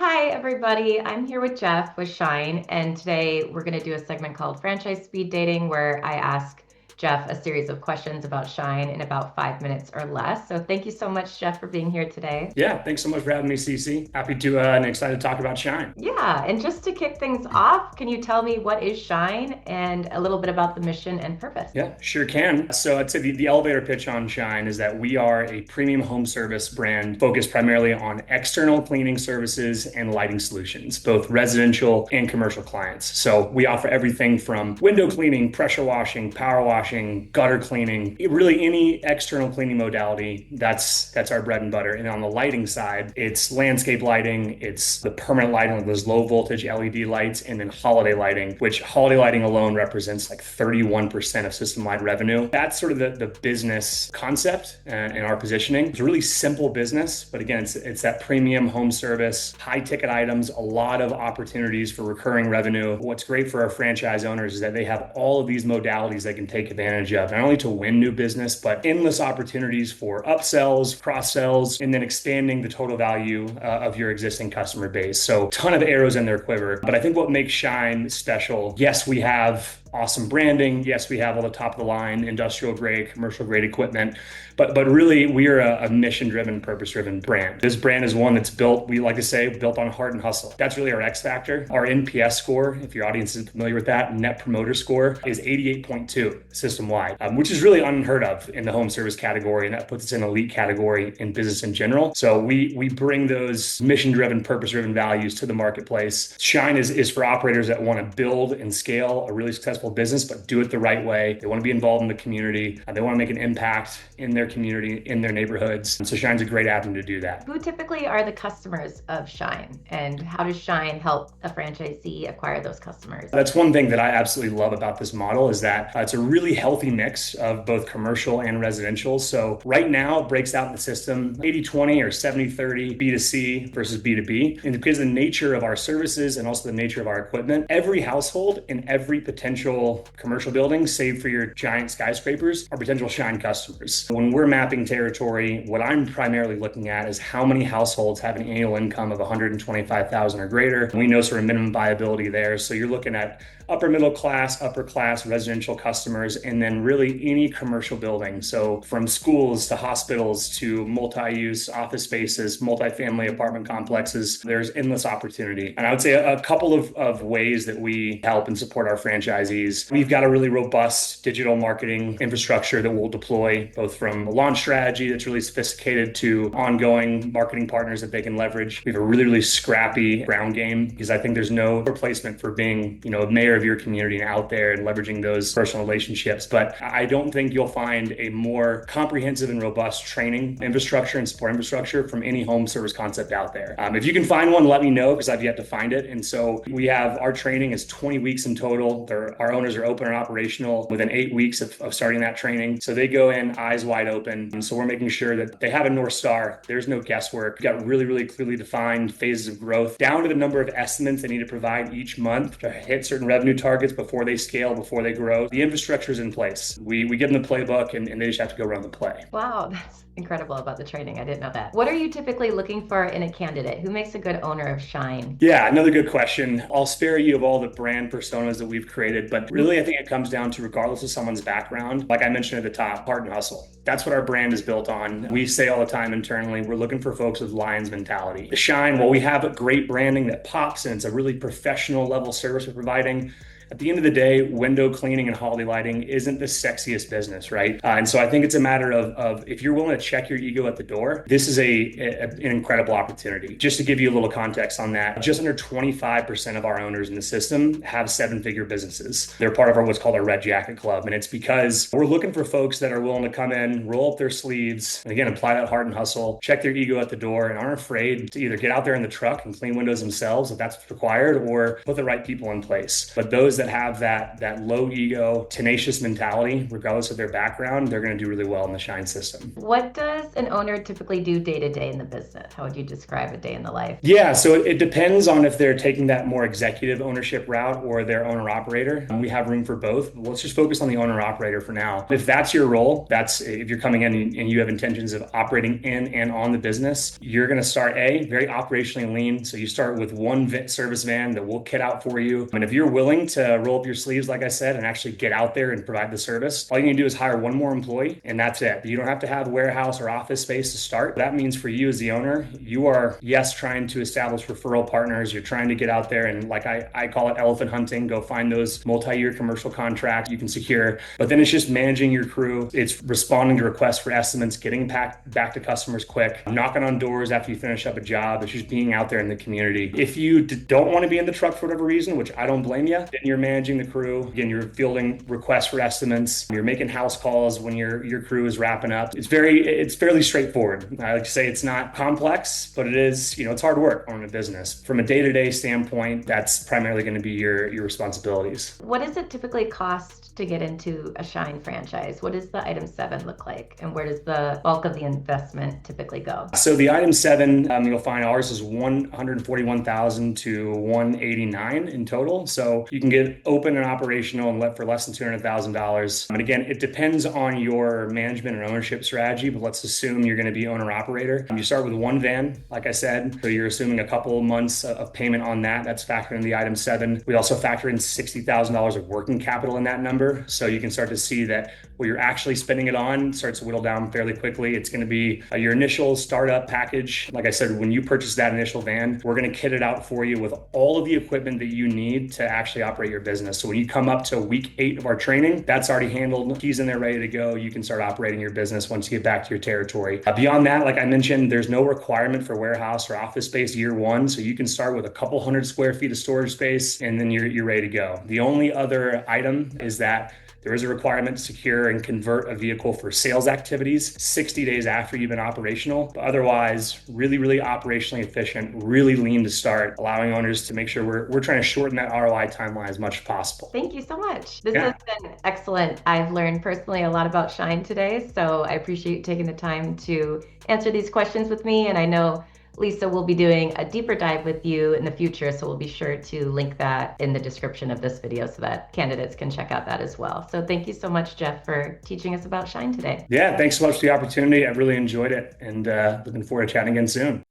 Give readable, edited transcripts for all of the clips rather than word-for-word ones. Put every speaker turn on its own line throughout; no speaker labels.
Hi, everybody. I'm here with Jeff with Shine, and today we're going to do a segment called Franchise Speed Dating, where I ask Jeff a series of questions about Shine in about 5 minutes or less. So thank you so much, Jeff, for being here today.
Yeah, thanks so much for having me, Cece. Happy to and excited to talk about Shine.
Yeah, and just to kick things off, can you tell me what is Shine and a little bit about the mission and purpose?
Yeah, sure can. So I'd say the elevator pitch on Shine is that we are a premium home service brand focused primarily on external cleaning services and lighting solutions, both residential and commercial clients. So we offer everything from window cleaning, pressure washing, power washing, gutter cleaning, really any external cleaning modality. That's our bread and butter. And on the lighting side, it's landscape lighting, it's the permanent lighting, like those low voltage LED lights, and then holiday lighting, which holiday lighting alone represents like 31% of system-wide revenue. That's sort of the business concept and our positioning. It's a really simple business, but again, it's that premium home service, high ticket items, a lot of opportunities for recurring revenue. What's great for our franchise owners is that they have all of these modalities they can take advantage of, not only to win new business, but endless opportunities for upsells, cross sells, and then expanding the total value of your existing customer base. So, ton of arrows in their quiver. But I think what makes Shine special, yes, we have awesome branding. Yes, we have all the top of the line industrial grade, commercial grade equipment, but really we are a mission driven, purpose driven brand. This brand is one that's built, we like to say, built on heart and hustle. That's really our X factor. Our NPS score, if your audience is familiar with that, net promoter score is 88.2 system wide, which is really unheard of in the home service category, and that puts us in elite category in business in general. So we bring those mission driven, purpose driven values to the marketplace. Shine is for operators that want to build and scale a really successful business, but do it the right way. They want to be involved in the community. They want to make an impact in their community, in their neighborhoods. And so Shine's a great avenue to do that.
Who typically are the customers of Shine, and how does Shine help a franchisee acquire those customers?
That's one thing that I absolutely love about this model is that it's a really healthy mix of both commercial and residential. So right now it breaks out in the system 80-20 or 70-30 B2C versus B2B. And because of the nature of our services and also the nature of our equipment, every household and every potential commercial building, save for your giant skyscrapers, are potential Shine customers. When we're mapping territory, what I'm primarily looking at is how many households have an annual income of 125,000 or greater. We know sort of minimum viability there. So you're looking at upper middle class, upper class residential customers, and then really any commercial building. So from schools to hospitals to multi-use office spaces, multifamily apartment complexes, there's endless opportunity. And I would say a couple of ways that we help and support our franchisees. We've got a really robust digital marketing infrastructure that we'll deploy, both from a launch strategy that's really sophisticated to ongoing marketing partners that they can leverage. We have a really, really scrappy ground game because I think there's no replacement for being, a mayor of your community and out there and leveraging those personal relationships. But I don't think you'll find a more comprehensive and robust training infrastructure and support infrastructure from any home service concept out there. If you can find one, let me know because I've yet to find it. And so we have our training is 20 weeks in total. Our owners are open and operational within 8 weeks of starting that training. So they go in eyes wide open. And so we're making sure that they have a North Star. There's no guesswork. We've got really, really clearly defined phases of growth down to the number of estimates they need to provide each month to hit certain revenue targets before they scale, before they grow. The infrastructure is in place. We give them the playbook and they just have to go run the play.
Wow, that's incredible about the training. I didn't know that. What are you typically looking for in a candidate? Who makes a good owner of Shine?
Yeah, another good question. I'll spare you of all the brand personas that we've created, but really I think it comes down to regardless of someone's background, like I mentioned at the top, heart and hustle. That's what our brand is built on. We say all the time internally, we're looking for folks with Lions mentality. The Shine, while we have a great branding that pops and it's a really professional level service we're providing, at the end of the day, window cleaning and holiday lighting isn't the sexiest business, right? And so I think it's a matter of if you're willing to check your ego at the door, this is an incredible opportunity. Just to give you a little context on that, just under 25% of our owners in the system have seven-figure businesses. They're part of what's called our Red Jacket Club. And it's because we're looking for folks that are willing to come in, roll up their sleeves, and again, apply that heart and hustle, check their ego at the door, and aren't afraid to either get out there in the truck and clean windows themselves if that's what's required, or put the right people in place. But those that have that low ego, tenacious mentality, regardless of their background, they're going to do really well in the Shine system.
What does an owner typically do day to day in the business? How would you describe a day in the life?
Yeah, so it depends on if they're taking that more executive ownership route or their owner operator. We have room for both. Let's just focus on the owner operator for now. If that's your role, that's if you're coming in and you have intentions of operating in and on the business, you're going to start very operationally lean. So you start with one service van that will kit out for you. And if you're willing to roll up your sleeves, like I said, and actually get out there and provide the service, all you need to do is hire one more employee and that's it. You don't have to have warehouse or office space to start. That means for you as the owner, you are, yes, trying to establish referral partners. You're trying to get out there and, like I call it, elephant hunting, go find those multi-year commercial contracts you can secure. But then it's just managing your crew. It's responding to requests for estimates, getting back to customers quick, knocking on doors after you finish up a job. It's just being out there in the community. If you don't want to be in the truck for whatever reason, which I don't blame you, then you're managing the crew. Again, you're fielding requests for estimates. You're making house calls when your crew is wrapping up. It's fairly straightforward. I like to say it's not complex, but it is, it's hard work owning a business. From a day-to-day standpoint, that's primarily going to be your responsibilities.
What does it typically cost to get into a Shine franchise? What does the item 7 look like? And where does the bulk of the investment typically go?
So the item 7, you'll find ours is $141,000 to $189 in total. So you can get open and operational and let for less than $200,000. And again, it depends on your management and ownership strategy, but let's assume you're going to be owner operator. You start with one van, like I said, so you're assuming a couple of months of payment on that. That's factored in the item 7. We also factor in $60,000 of working capital in that number. So you can start to see that what you're actually spending it on starts to whittle down fairly quickly. It's going to be your initial startup package. Like I said, when you purchase that initial van, we're going to kit it out for you with all of the equipment that you need to actually operate your business. So when you come up to week 8 of our training, that's already handled. Keys in there ready to go. You can start operating your business once you get back to your territory. Beyond that, like I mentioned, there's no requirement for warehouse or office space year 1. So you can start with a couple hundred square feet of storage space and then you're ready to go. The only other item is that there is a requirement to secure and convert a vehicle for sales activities 60 days after you've been operational. But otherwise, really, really operationally efficient, really lean to start, allowing owners to make sure we're trying to shorten that ROI timeline as much as possible.
Thank you so much. This has been excellent. I've learned personally a lot about Shine today, so I appreciate you taking the time to answer these questions with me. And I know Lisa will be doing a deeper dive with you in the future, so we'll be sure to link that in the description of this video so that candidates can check out that as well. So thank you so much, Jeff, for teaching us about Shine today.
Yeah, thanks so much for the opportunity. I really enjoyed it and looking forward to chatting again soon.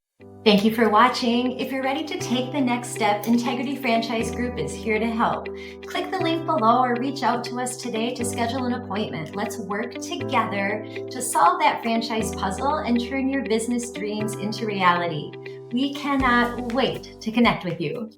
Thank you for watching. If you're ready to take the next step, Integrity Franchise Group is here to help. Click the link below or reach out to us today to schedule an appointment. Let's work together to solve that franchise puzzle and turn your business dreams into reality. We cannot wait to connect with you.